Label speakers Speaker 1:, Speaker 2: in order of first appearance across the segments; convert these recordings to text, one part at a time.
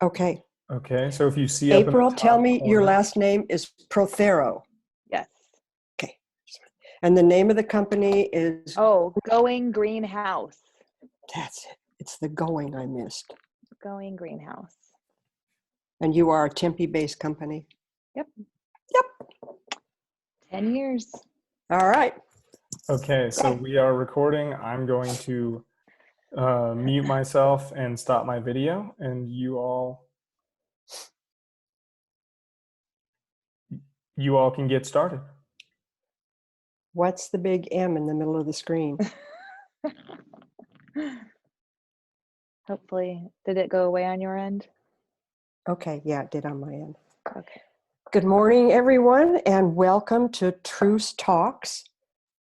Speaker 1: Okay.
Speaker 2: Okay, so if you see up in
Speaker 1: April,
Speaker 2: the
Speaker 1: tell
Speaker 2: top
Speaker 1: me your
Speaker 2: corner,
Speaker 1: last name is Prothero.
Speaker 3: Yes.
Speaker 1: Okay. And the name of the company is,
Speaker 3: Oh, Going Greenhouse.
Speaker 1: that's it. It's the going I missed.
Speaker 3: Going Greenhouse.
Speaker 1: And you are a Tempe-based company?
Speaker 3: Yep.
Speaker 1: Yep.
Speaker 3: 10 years.
Speaker 1: All right.
Speaker 2: okay, so we are recording. I'm going to mute myself and stop my video, and you all can get started.
Speaker 1: What's the big M in the middle of the screen?
Speaker 3: Hopefully, did it go away on your end?
Speaker 1: Okay, yeah, it did on my end.
Speaker 3: Okay.
Speaker 1: Good morning, everyone, and welcome to Truce Talks.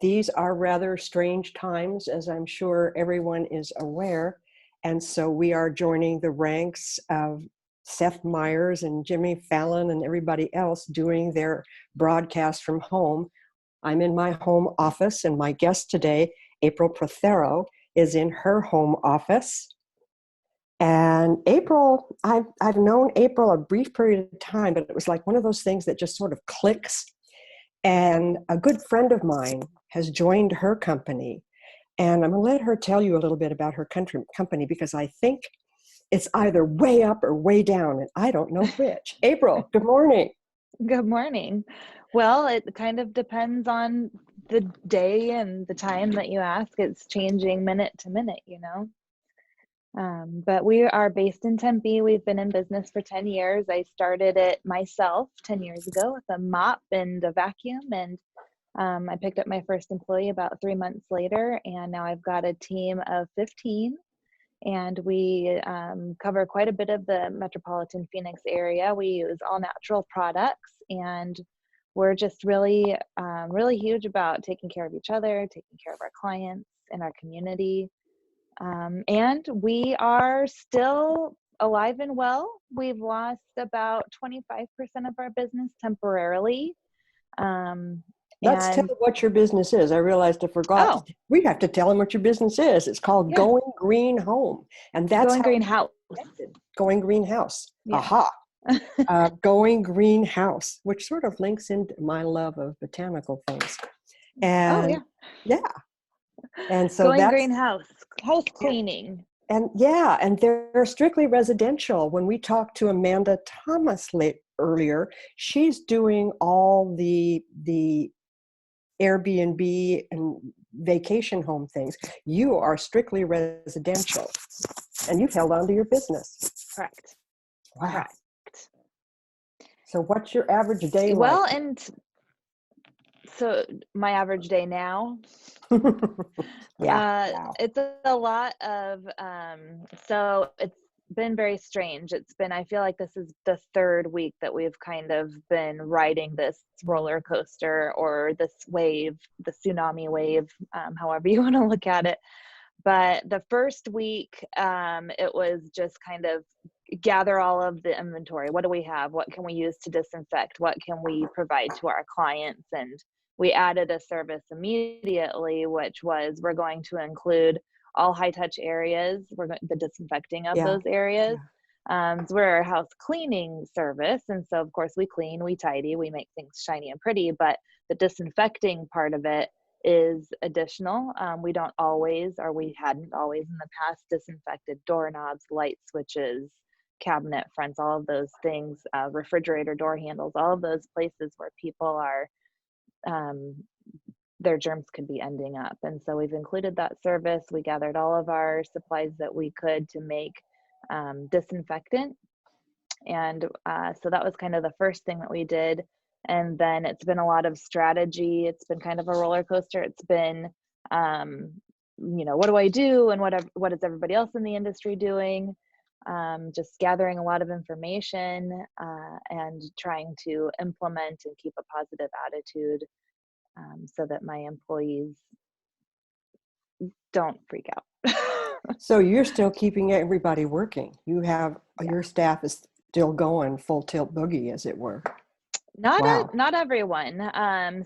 Speaker 1: These are rather strange times, as I'm sure everyone is aware. And so we are joining the ranks of Seth Meyers and Jimmy Fallon and everybody else doing their broadcast from home. I'm in my home office, and my guest today, April Prothero, is in her home office. And April, I've known April a brief period of time, but it was like one of those things that just sort of clicks. And a good friend of mine has joined her company. And I'm going to let her tell you a little bit about her company because I think it's either way up or way down, and I don't know which. April, good morning.
Speaker 3: Good morning. Well, it kind of depends on the day and the time that you ask. It's changing minute to minute, you know. But we are based in Tempe. We've been in business for 10 years. I started it myself 10 years ago with a mop and a vacuum, and I picked up my first employee about 3 months later, and now I've got a team of 15, and we cover quite a bit of the metropolitan Phoenix area. We use all natural products, and we're just really, really huge about taking care of each other, taking care of our clients and our community. And we are still alive and well. We've lost about 25% of our business temporarily.
Speaker 1: Let's tell what your business is. I realized I forgot.
Speaker 3: Oh,
Speaker 1: We have to tell them what your business is. It's called
Speaker 3: yeah.
Speaker 1: Going Green Home. And that's
Speaker 3: Going Greenhouse.
Speaker 1: Going Greenhouse.
Speaker 3: Yeah.
Speaker 1: Aha. Going Greenhouse, which sort of links into my love of botanical things. And yeah. And so
Speaker 3: Going
Speaker 1: that's
Speaker 3: Greenhouse, house cleaning.
Speaker 1: And yeah, and they're strictly residential. When we talked to Amanda Thomas earlier, she's doing all the Airbnb and vacation home things. You are strictly residential, and you've held on to your business.
Speaker 3: Correct.
Speaker 1: Wow.
Speaker 3: Correct.
Speaker 1: So what's your average day like?
Speaker 3: Well, and so my average day now,
Speaker 1: Wow.
Speaker 3: it's a lot of, so it's been very strange. I feel like this is the third week that we've kind of been riding this roller coaster or this wave, the tsunami wave, however you want to look at it. But the first week, it was just kind of gather all of the inventory. What do we have? What can we use to disinfect? What can we provide to our clients? And we added a service immediately, which was we're going to include all high touch areas. The disinfecting of those areas. So we're a house cleaning service. And so of course we clean, we tidy, we make things shiny and pretty, but the disinfecting part of it is additional. We don't always, or we hadn't always in the past, disinfected doorknobs, light switches, cabinet fronts, all of those things, refrigerator door handles, all of those places where people are, their germs could be ending up. And so we've included that service. We gathered all of our supplies that we could to make disinfectant. And so that was kind of the first thing that we did. And then it's been a lot of strategy. It's been kind of a roller coaster. It's been, what do I do? And what is everybody else in the industry doing? Just gathering a lot of information and trying to implement and keep a positive attitude so that my employees don't freak out.
Speaker 1: So you're still keeping everybody working. You have your staff is still going full tilt boogie, as it were. Wow.
Speaker 3: Not everyone.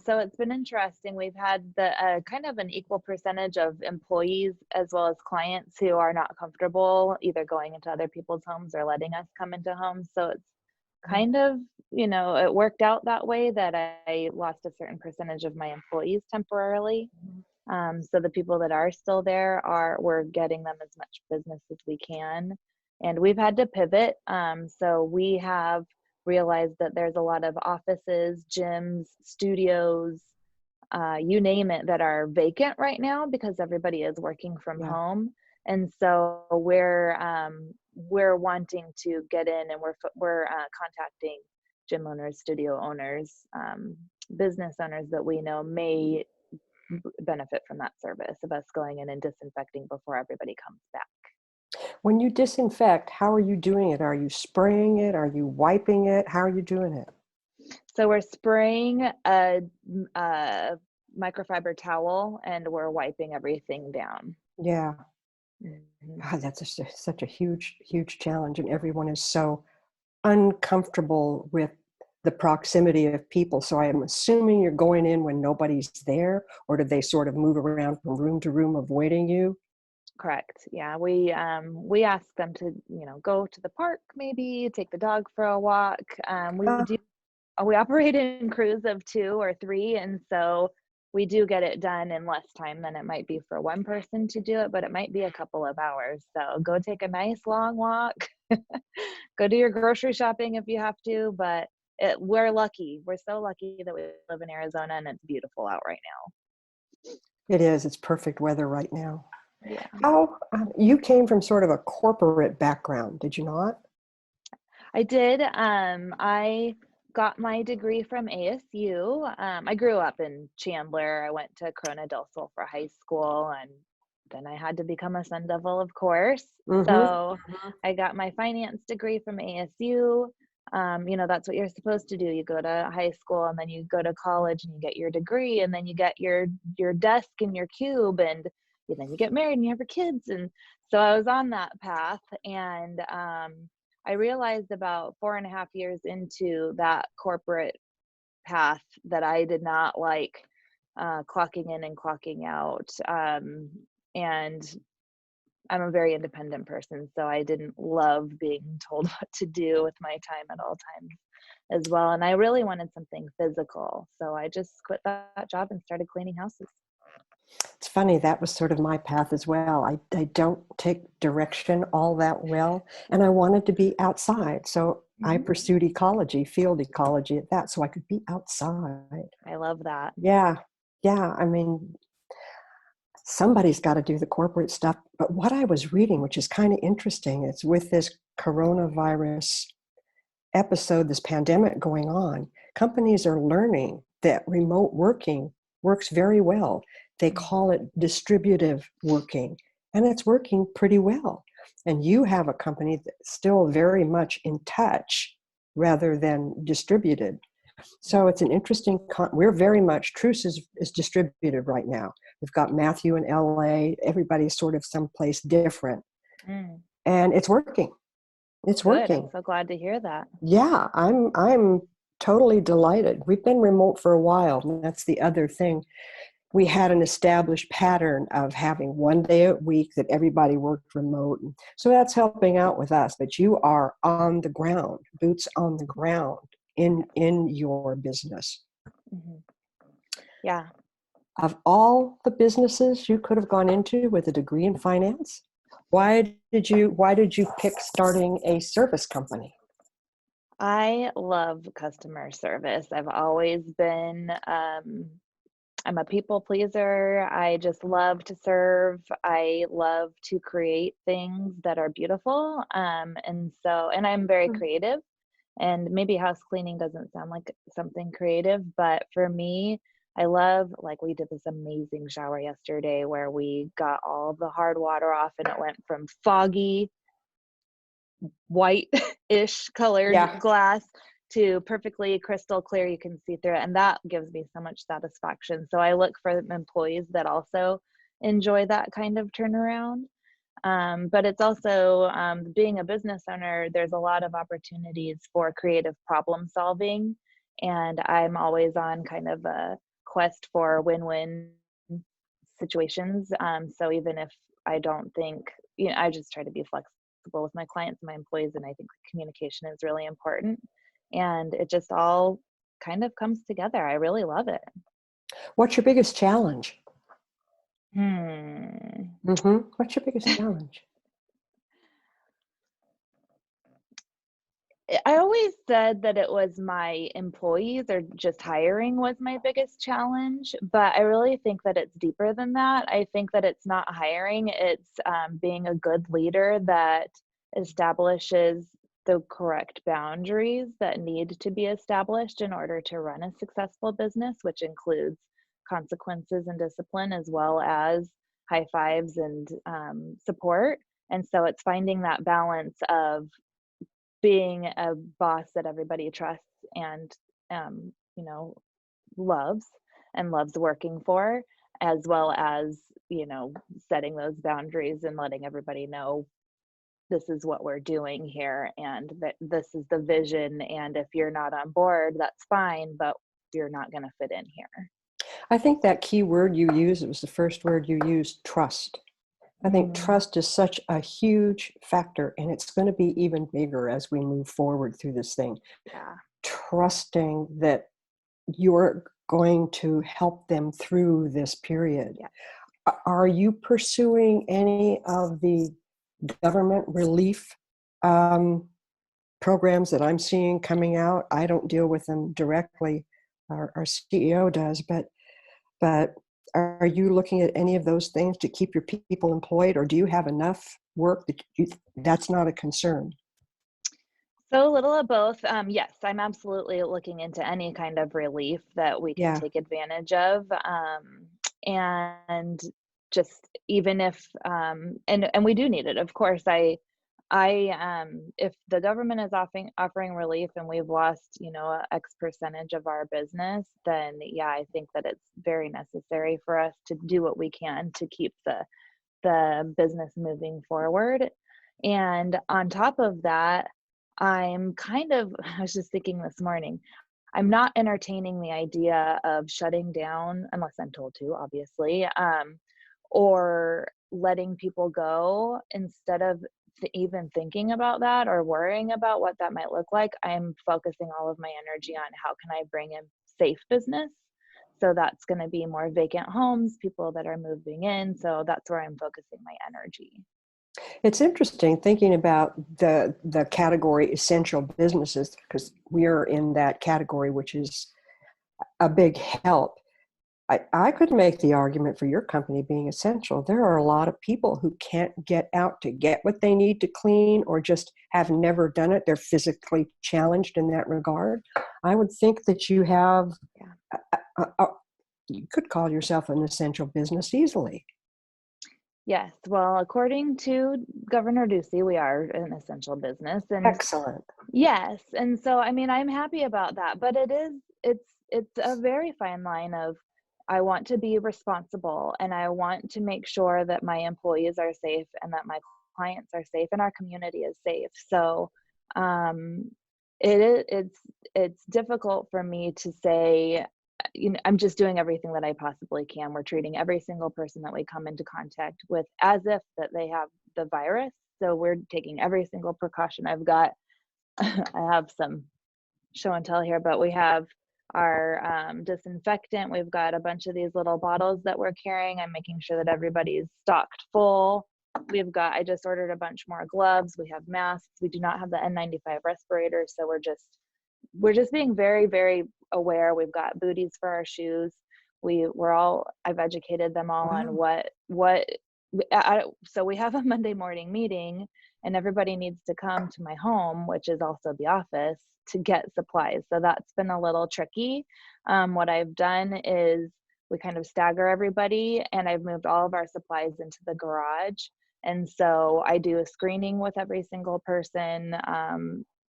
Speaker 3: So it's been interesting. We've had the kind of an equal percentage of employees as well as clients who are not comfortable either going into other people's homes or letting us come into homes. So it's kind of, it worked out that way that I lost a certain percentage of my employees temporarily. So the people that are still there we're getting them as much business as we can. And we've had to pivot. So we have realized that there's a lot of offices, gyms, studios, you name it, that are vacant right now because everybody is working from
Speaker 1: Yeah.
Speaker 3: home. And so we're wanting to get in, and we're contacting gym owners, studio owners, business owners that we know may benefit from that service of us going in and disinfecting before everybody comes back.
Speaker 1: When you disinfect, how are you doing it? Are you spraying it? Are you wiping it? How are you doing it?
Speaker 3: So we're spraying a microfiber towel and we're wiping everything down.
Speaker 1: Yeah.
Speaker 3: Mhm.
Speaker 1: God, that's such a huge, huge challenge. And everyone is so uncomfortable with the proximity of people. So I'm assuming you're going in when nobody's there, or do they sort of move around from room to room avoiding you?
Speaker 3: Correct. Yeah, we ask them to, go to the park, maybe take the dog for a walk.
Speaker 1: Uh,
Speaker 3: We operate in crews of 2 or 3, and so we do get it done in less time than it might be for one person to do it, but it might be a couple of hours. So go take a nice long walk, go do your grocery shopping if you have to, but we're lucky. We're so lucky that we live in Arizona and it's beautiful out right now.
Speaker 1: it is. It's perfect weather right now.
Speaker 3: Yeah.
Speaker 1: How you came from sort of a corporate background, did you not?
Speaker 3: I did. I got my degree from ASU. I grew up in Chandler. I went to Corona del Sol for high school, and then I had to become a Sun Devil, of course.
Speaker 1: Mm-hmm.
Speaker 3: So I got my finance degree from ASU. That's what you're supposed to do. You go to high school and then you go to college and you get your degree, and then you get your desk and your cube, and then you get married and you have your kids. And so I was on that path, and I realized about 4.5 years into that corporate path that I did not like clocking in and clocking out. And I'm a very independent person, so I didn't love being told what to do with my time at all times as well. And I really wanted something physical. So I just quit that job and started cleaning houses.
Speaker 1: It's funny, that was sort of my path as well. I don't take direction all that well, and I wanted to be outside. So I
Speaker 3: Mhm.
Speaker 1: pursued ecology, field ecology at that, so I could be outside.
Speaker 3: I love that.
Speaker 1: Yeah. Yeah. I mean, somebody's got to do the corporate stuff. But what I was reading, which is kind of interesting, it's with this coronavirus episode, this pandemic going on, companies are learning that remote working works very well. They call it distributive working, and it's working pretty well. And you have a company that's still very much in touch rather than distributed. So it's an interesting, we're very much, Truce is distributed right now. We've got Matthew in LA, everybody's sort of someplace different.
Speaker 3: Mm,
Speaker 1: And it's working. It's
Speaker 3: good. I'm
Speaker 1: working.
Speaker 3: so glad to hear that.
Speaker 1: Yeah, I'm totally delighted. We've been remote for a while, and that's the other thing. We had an established pattern of having one day a week that everybody worked remote. So that's helping out with us. But you are on the ground, boots on the ground in your business.
Speaker 3: Hmm. Yeah.
Speaker 1: Of all the businesses you could have gone into with a degree in finance, why did you pick starting a service company?
Speaker 3: I love customer service. I've always been, I'm a people pleaser. I just love to serve. I love to create things that are beautiful. And I'm very creative. And maybe house cleaning doesn't sound like something creative, but for me, I love, like, we did this amazing shower yesterday where we got all of the hard water off and it went from foggy white-ish colored
Speaker 1: Yeah.
Speaker 3: glass to perfectly crystal clear. You can see through it, and that gives me so much satisfaction. So I look for employees that also enjoy that kind of turnaround. But it's also, being a business owner, there's a lot of opportunities for creative problem solving And I'm always on kind of a quest for win-win situations. So even if I don't think, I just try to be flexible with my clients and my employees. And I think communication is really important. And it just all kind of comes together. I really love it.
Speaker 1: What's your biggest challenge?
Speaker 3: Hmm.
Speaker 1: What's your biggest challenge?
Speaker 3: I always said that it was my employees or just hiring was my biggest challenge, but I really think that it's deeper than that. I think that it's not hiring, it's being a good leader that establishes the correct boundaries that need to be established in order to run a successful business, which includes consequences and discipline, as well as high fives and support. And so it's finding that balance of being a boss that everybody trusts and loves and loves working for, as well as setting those boundaries and letting everybody know this is what we're doing here and that this is the vision, and if you're not on board, that's fine, but you're not going to fit in here.
Speaker 1: I think that key word you used, it was the first word you used, trust. I think trust is such a huge factor, and it's going to be even bigger as we move forward through this thing.
Speaker 3: Yeah.
Speaker 1: Trusting that you're going to help them through this period.
Speaker 3: Yeah.
Speaker 1: Are you pursuing any of the government relief programs that I'm seeing coming out? I don't deal with them directly. Our CEO does, but are you looking at any of those things to keep your people employed, or do you have enough work that that's not a concern?
Speaker 3: So a little of both. Yes, I'm absolutely looking into any kind of relief that we can take advantage of. And just even if, and we do need it, of course. If the government is offering relief and we've lost, X percentage of our business, then yeah, I think that it's very necessary for us to do what we can to keep the business moving forward. And on top of that, I was just thinking this morning, I'm not entertaining the idea of shutting down unless I'm told to, obviously, or letting people go. Instead of even thinking about that or worrying about what that might look like, I'm focusing all of my energy on how can I bring in safe business. So that's going to be more vacant homes, people that are moving in. So that's where I'm focusing my energy.
Speaker 1: It's interesting thinking about the category essential businesses, because we are in that category, which is a big help. I could make the argument for your company being essential. There are a lot of people who can't get out to get what they need to clean, or just have never done it. They're physically challenged in that regard. I would think that you have, you could call yourself an essential business easily.
Speaker 3: Yes. Well, according to Governor Ducey, we are an essential business. And
Speaker 1: excellent.
Speaker 3: Yes. And so, I mean, I'm happy about that, but it's a very fine line of, I want to be responsible and I want to make sure that my employees are safe and that my clients are safe and our community is safe. So, it's difficult for me to say, I'm just doing everything that I possibly can. We're treating every single person that we come into contact with as if that they have the virus. So we're taking every single precaution. I have some show and tell here, but we have our disinfectant. We've got a bunch of these little bottles that we're carrying. I'm making sure that everybody's stocked full. I just ordered a bunch more gloves. We have masks. We do not have the N95 respirators. So we're just being very, very aware. We've got booties for our shoes. I've educated them all on so we have a Monday morning meeting and everybody needs to come to my home, which is also the office, to get supplies. So that's been a little tricky. What I've done is we kind of stagger everybody, and I've moved all of our supplies into the garage. And so I do a screening with every single person,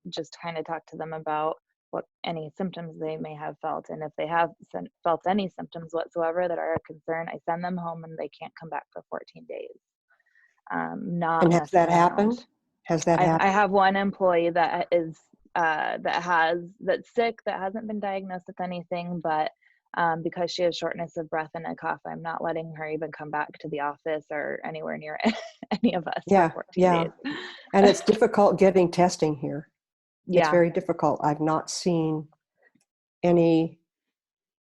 Speaker 3: just kind of talk to them about what any symptoms they may have felt. And if they have felt any symptoms whatsoever that are a concern, I send them home and they can't come back for 14 days.
Speaker 1: And has that happened? Has that happened?
Speaker 3: I have one employee that is that's sick, that hasn't been diagnosed with anything, but because she has shortness of breath and a cough, I'm not letting her even come back to the office or anywhere near any of us for 14 days.
Speaker 1: And it's difficult getting testing here. It's
Speaker 3: Yeah.
Speaker 1: very difficult. I've not seen any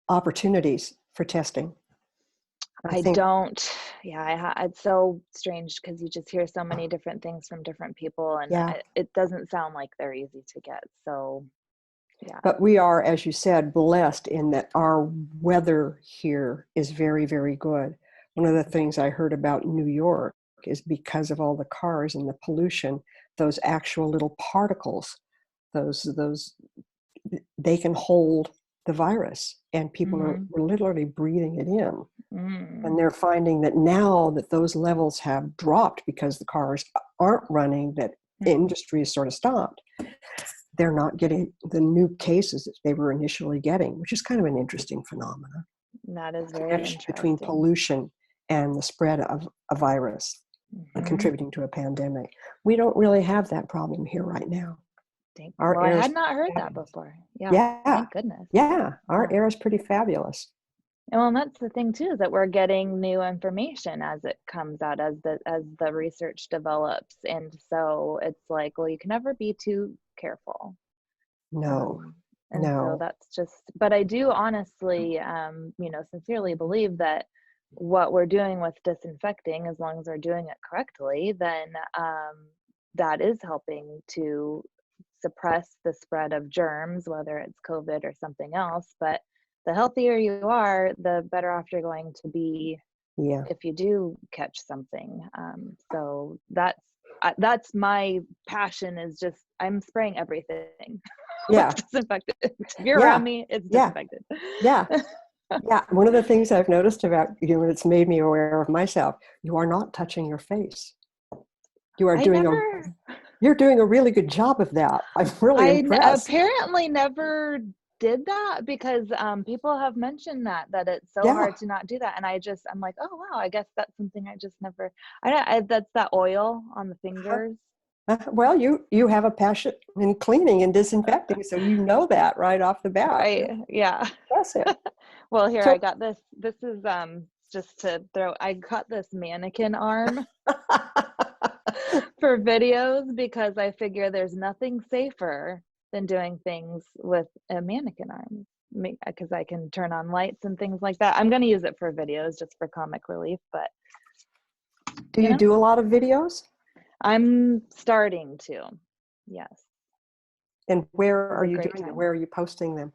Speaker 1: opportunities for testing.
Speaker 3: It's so strange because you just hear so many different things from different people, and it doesn't sound like they're easy to get. So, yeah.
Speaker 1: But we are, as you said, blessed in that our weather here is very, very good. One of the things I heard about New York is because of all the cars and the pollution, those actual little particles, those they can hold the virus, and people are literally breathing it in. And they're finding that now that those levels have dropped because the cars aren't running, that industry is sort of stopped, they're not getting the new cases that they were initially getting, which is kind of an interesting phenomenon.
Speaker 3: That is very
Speaker 1: Connection
Speaker 3: interesting.
Speaker 1: between pollution and the spread of a virus contributing to a pandemic. We don't really have that problem here right now.
Speaker 3: Well, I had not heard that before. Yeah. Thank goodness.
Speaker 1: Yeah. Our air is pretty fabulous.
Speaker 3: Well, and that's the thing too, is that we're getting new information as it comes out, as the research develops. And so it's like, well, you can never be too careful.
Speaker 1: No.
Speaker 3: So that's just, but I do honestly, sincerely believe that what we're doing with disinfecting, as long as we're doing it correctly, then that is helping to suppress the spread of germs, whether it's COVID or something else. But the healthier you are, the better off you're going to be if you do catch something. So that's my passion, is just, I'm spraying everything. Disinfected. If you're around me, it's disinfected.
Speaker 1: Yeah. One of the things I've noticed about you, and it's made me aware of myself, you are not touching your face. You are you're doing a really good job of that. I'm really impressed.
Speaker 3: Apparently never did that, because people have mentioned that it's so hard to not do that, and I'm like, oh wow, I guess that's something I just never. That's that oil on the fingers.
Speaker 1: Well, you have a passion in cleaning and disinfecting, so you know that right off the bat.
Speaker 3: Right. Yeah.
Speaker 1: Impressive.
Speaker 3: Well, here, I got this. This is just to throw. I got this mannequin arm for videos, because I figure there's nothing safer than doing things with a mannequin arm, because I can turn on lights and things like that. I'm going to use it for videos just for comic relief, but
Speaker 1: do you do a lot of videos?
Speaker 3: I'm starting to. Yes.
Speaker 1: And where are you doing them? Where are you posting them?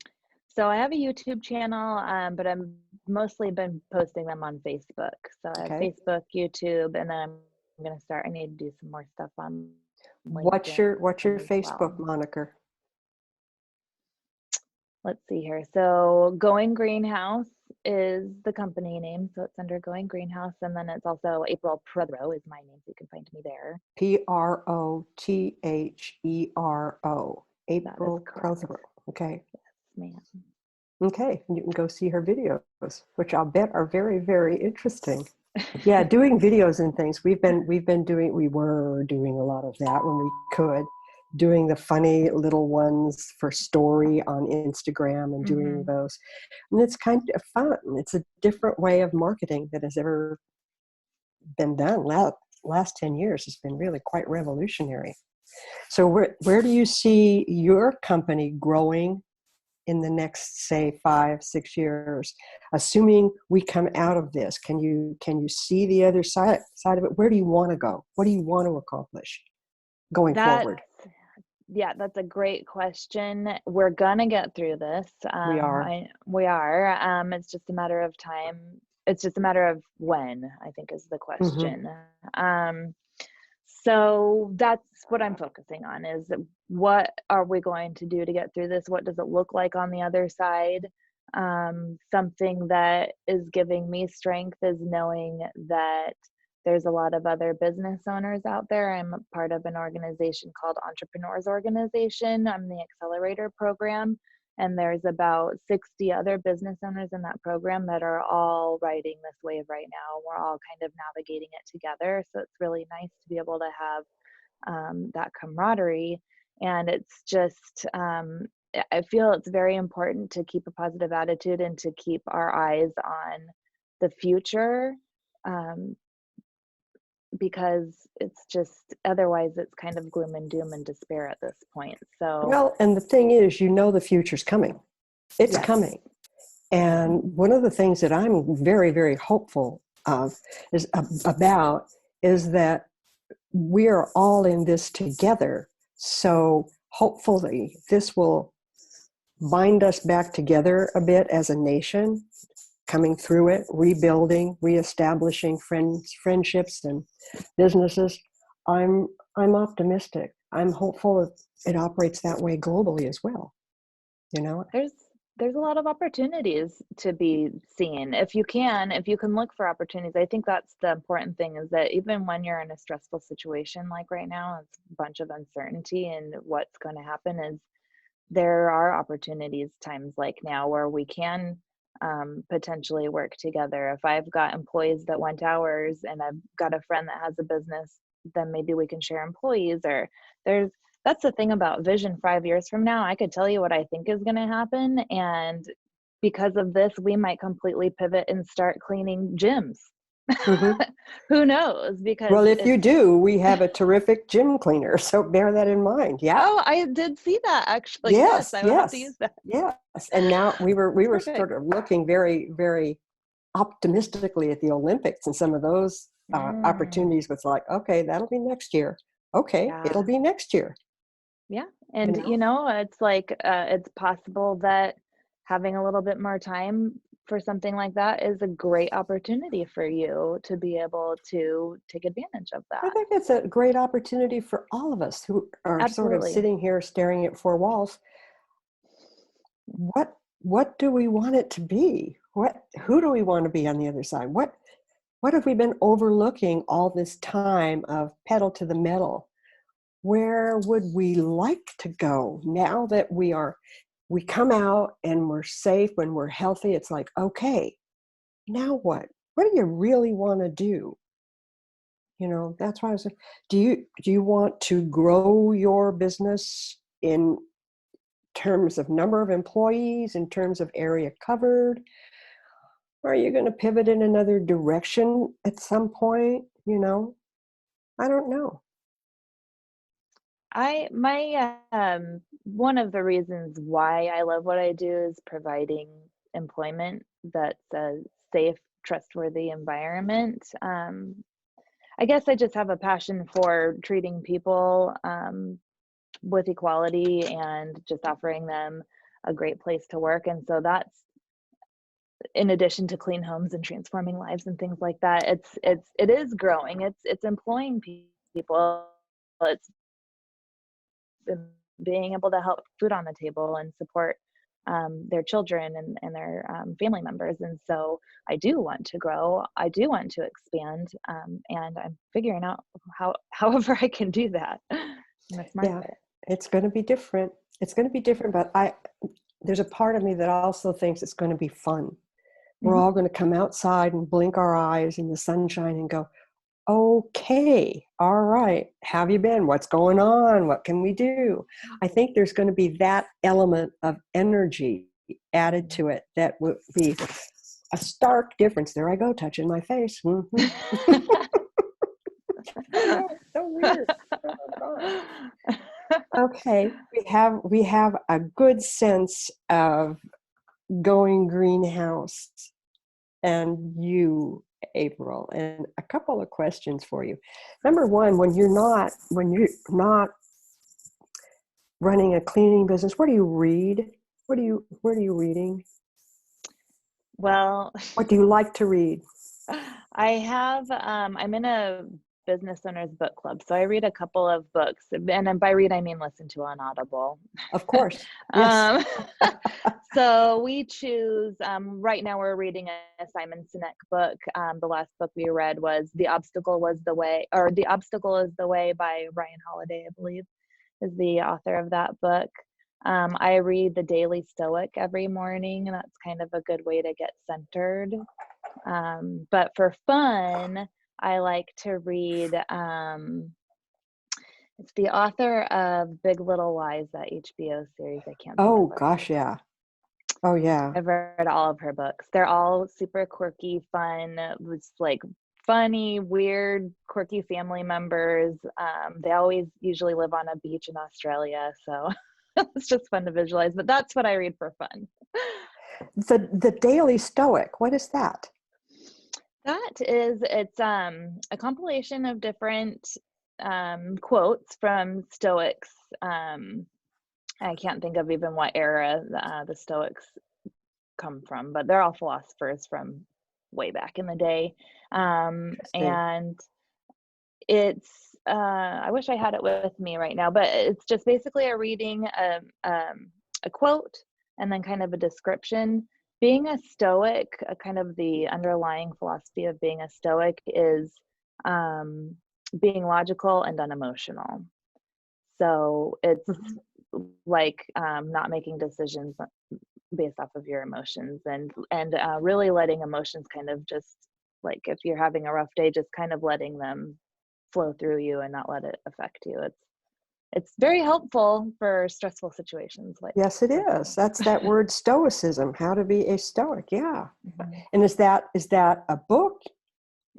Speaker 3: So I have a YouTube channel, but I'm mostly been posting them on Facebook. So I have Facebook, YouTube, and then I'm going to start. I need to do some more stuff on LinkedIn.
Speaker 1: What's your Facebook moniker?
Speaker 3: Let's see here. So Going Greenhouse is the company name. So it's under Going Greenhouse. And then it's also April Prothero is my name. So you can find me there.
Speaker 1: Prothero. April Prothero. Okay.
Speaker 3: Yes, ma'am.
Speaker 1: Okay. And you can go see her videos, which I'll bet are very, very interesting. Yeah, doing videos and things. We were doing a lot of that when we could. Doing the funny little ones for story on Instagram and doing those. And it's kind of fun. It's a different way of marketing that has ever been done. Last 10 years has been really quite revolutionary. So where do you see your company growing in the next, say, 5-6 years, assuming we come out of this? Can you see the other side of it? Where do you want to go? What do you want to accomplish going forward?
Speaker 3: Yeah, that's a great question. We're gonna get through this.
Speaker 1: We are.
Speaker 3: We are. It's just a matter of time. It's just a matter of when, I think, is the question. So that's what I'm focusing on, is what are we going to do to get through this? What does it look like on the other side? Something that is giving me strength is knowing that there's a lot of other business owners out there. I'm a part of an organization called Entrepreneurs Organization. I'm the accelerator program, and there's about 60 other business owners in that program that are all riding this wave right now. We're all kind of navigating it together. So it's really nice to be able to have that camaraderie. And it's just, I feel it's very important to keep a positive attitude and to keep our eyes on the future, um, because it's just, otherwise it's kind of gloom and doom and despair at this point. So,
Speaker 1: Well, and the thing is, the future's coming. It's
Speaker 3: yes.
Speaker 1: coming. And one of the things that I'm very, very hopeful of is that we are all in this together. So hopefully this will bind us back together a bit as a nation, coming through it, rebuilding, reestablishing friendships and businesses. I'm optimistic. I'm hopeful it operates that way globally as well.
Speaker 3: There's a lot of opportunities to be seen. If you can look for opportunities. I think that's the important thing, is that even when you're in a stressful situation like right now, it's a bunch of uncertainty and what's going to happen, is there are opportunities times like now where we can potentially work together. If I've got employees that want hours and I've got a friend that has a business, then maybe we can share employees. Or that's the thing about vision 5 years from now. I could tell you what I think is going to happen, and because of this, we might completely pivot and start cleaning gyms.
Speaker 1: Mm-hmm.
Speaker 3: Who knows? Because
Speaker 1: well, if you do, we have a terrific gym cleaner, so bear that in mind. Yeah.
Speaker 3: Oh, I did see that actually.
Speaker 1: Yes,
Speaker 3: I will have to use that.
Speaker 1: yes. And now we were
Speaker 3: Perfect.
Speaker 1: sort of looking very, very optimistically at the Olympics, and some of those opportunities was like, okay, that'll be next year. Okay,
Speaker 3: Yeah.
Speaker 1: it'll be next year.
Speaker 3: Yeah. And it's like it's possible that having a little bit more time for something like that is a great opportunity for you to be able to take advantage of
Speaker 1: I
Speaker 3: that.
Speaker 1: think it's a great opportunity for all of us who are sort of
Speaker 3: Absolutely.
Speaker 1: sitting here staring at four walls. What do we want it to be? Who do we want to be on the other side? What have we been overlooking all this time of pedal to the metal? Where would we like to go now that we come out and we're safe, when we're healthy? It's like, okay, now what? What do you really want to do? That's why I was like, do you want to grow your business in terms of number of employees, in terms of area covered? Are you going to pivot in another direction at some point? I don't know.
Speaker 3: One of the reasons why I love what I do is providing employment that's a safe, trustworthy environment. I guess I just have a passion for treating people with equality and just offering them a great place to work. And so that's, in addition to clean homes and transforming lives and things like that, it is growing. It's employing people. It's being able to help food on the table and support their children and their family members. And so I do want to grow. I do want to expand, and I'm figuring out however I can do that in a smart way.
Speaker 1: It's going to be different. It's going to be different, but there's a part of me that also thinks it's going to be fun. We're all going to come outside and blink our eyes in the sunshine and go, okay, all right, how have you been? What's going on? What can we do? I think there's going to be that element of energy added to it that would be a stark difference. There I go, touching my face. Mm-hmm. Oh, so weird. Oh, okay, we have a good sense of going greenhouse, and you, April, and a couple of questions for you. Number one, when you're not running a cleaning business, what do you read? What are you reading?
Speaker 3: Well,
Speaker 1: what do you like to read?
Speaker 3: I have I'm in a business owners book club, so I read a couple of books, and by read I mean listen to on Audible.
Speaker 1: Of course. Yes.
Speaker 3: So we choose, right now we're reading a Simon Sinek book. The last book we read was The Obstacle is the Way by Ryan Holiday, I believe, is the author of that book. I read the Daily Stoic every morning, and that's kind of a good way to get centered. But for fun, I like to read It's the author of Big Little Lies, that HBO series. I can't think
Speaker 1: Oh,
Speaker 3: of what.
Speaker 1: gosh, yeah. Oh, yeah.
Speaker 3: I've read all of her books. They're all super quirky, fun. It's like funny, weird, quirky family members. They always usually live on a beach in Australia, so it's just fun to visualize. But that's what I read for fun.
Speaker 1: The Daily Stoic, what is that?
Speaker 3: It's a compilation of different quotes from Stoics. I can't think of even what era the Stoics come from, but they're all philosophers from way back in the day. And it's I wish I had it with me right now, but it's just basically a reading a quote and then kind of a description. Being a Stoic, kind of the underlying philosophy of being a Stoic is being logical and unemotional. So it's like not making decisions based off of your emotions, and really letting emotions kind of just, like, if you're having a rough day, just kind of letting them flow through you and not let it affect you. It's very helpful for stressful situations. Like,
Speaker 1: Yes, it is. That's that word stoicism, how to be a stoic. Yeah.
Speaker 3: Mm-hmm.
Speaker 1: And is that a book?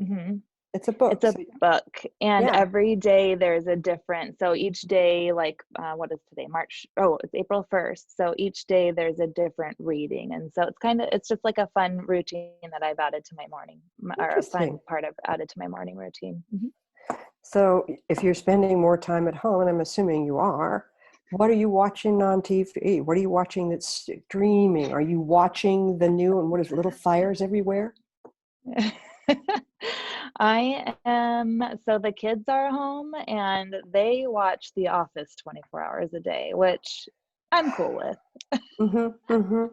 Speaker 3: Mm-hmm.
Speaker 1: It's a book.
Speaker 3: It's a book, and
Speaker 1: yeah.
Speaker 3: every day there's a different, so each day, like what is today, it's April 1st, so each day there's a different reading, and so it's just like a fun routine that I've added to my morning, or a fun part I've added to my morning routine. Mm-hmm.
Speaker 1: So if you're spending more time at home, and I'm assuming you are, what are you watching on TV? What are you watching that's streaming? Are you watching the new, and what is Little Fires Everywhere?
Speaker 3: I am, so the kids are home and they watch The Office 24 hours a day, which I'm cool with.
Speaker 1: Mm-hmm, mm-hmm.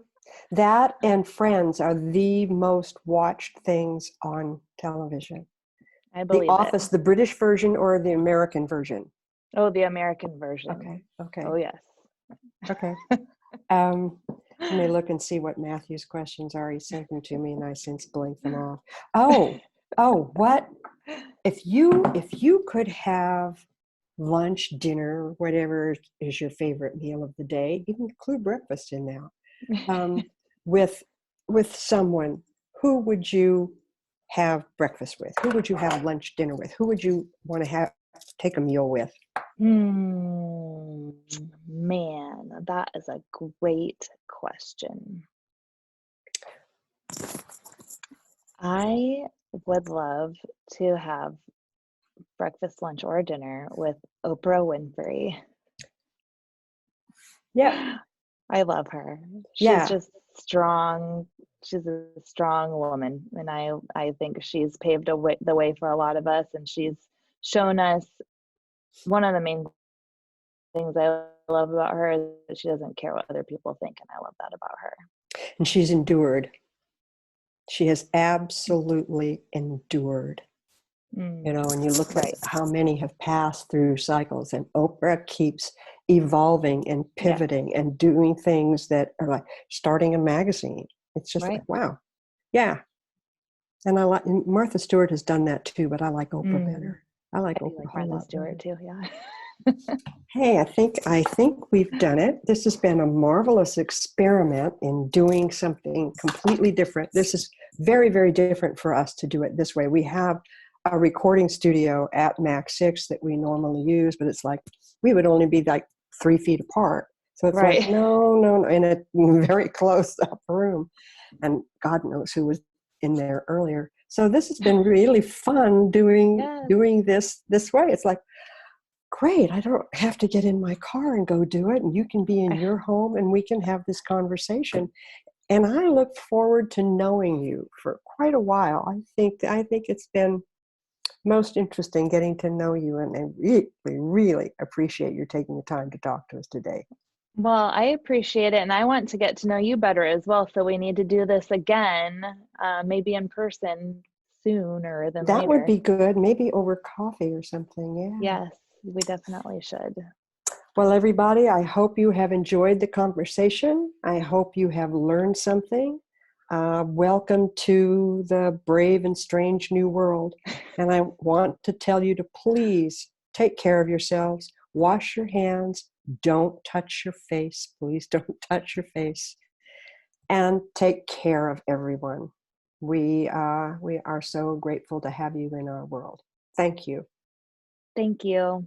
Speaker 1: That and Friends are the most watched things on television.
Speaker 3: I
Speaker 1: The
Speaker 3: believe
Speaker 1: Office,
Speaker 3: it.
Speaker 1: the British version or the American version?
Speaker 3: Oh, the American version.
Speaker 1: Okay.
Speaker 3: Oh, yes.
Speaker 1: Okay. Let me look and see what Matthew's questions are. He sent them to me and I since blinked them off. What if you could have lunch, dinner, whatever is your favorite meal of the day, even include breakfast in now, with someone, who would you have breakfast with? Who would you have lunch, dinner with? Who would you want to take a meal with?
Speaker 3: Man, that is a great question. I would love to have breakfast, lunch, or dinner with Oprah Winfrey.
Speaker 1: Yeah.
Speaker 3: I love her.
Speaker 1: Yeah.
Speaker 3: She's just strong. She's a strong woman, and I think she's paved the way for a lot of us, and she's shown us, one of the main things I love about her is that she doesn't care what other people think, and I love that about her.
Speaker 1: And she's endured. She has absolutely endured. You know, and you look at how many have passed through cycles, and Oprah keeps evolving and pivoting and doing things that are like starting a magazine. It's just like, wow. Yeah. And I like Martha Stewart has done that too, but I like Oprah better. I like Oprah a whole lot
Speaker 3: Stewart
Speaker 1: better.
Speaker 3: too, yeah.
Speaker 1: Hey, I think we've done it. This has been a marvelous experiment in doing something completely different. This is very, very different for us to do it this way. We have a recording studio at Mac 6 that we normally use, but it's like we would only be like 3 feet apart. So it's like, no, in a very close up room. And God knows who was in there earlier. So this has been really fun doing this way. It's like, great, I don't have to get in my car and go do it, and you can be in your home and we can have this conversation. And I look forward to knowing you for quite a while. I think it's been most interesting getting to know you, and I really, really appreciate your taking the time to talk to us today.
Speaker 3: Well, I appreciate it, and I want to get to know you better as well, so we need to do this again, maybe in person sooner than later.
Speaker 1: That would be good, maybe over coffee or something.
Speaker 3: Yes, we definitely should.
Speaker 1: Well, everybody, I hope you have enjoyed the conversation. I hope you have learned something. Welcome to the brave and strange new world. And I want to tell you to please take care of yourselves, Wash your hands. Don't touch your face. Please don't touch your face. And take care of everyone. We are so grateful to have you in our world. Thank you.
Speaker 3: Thank you.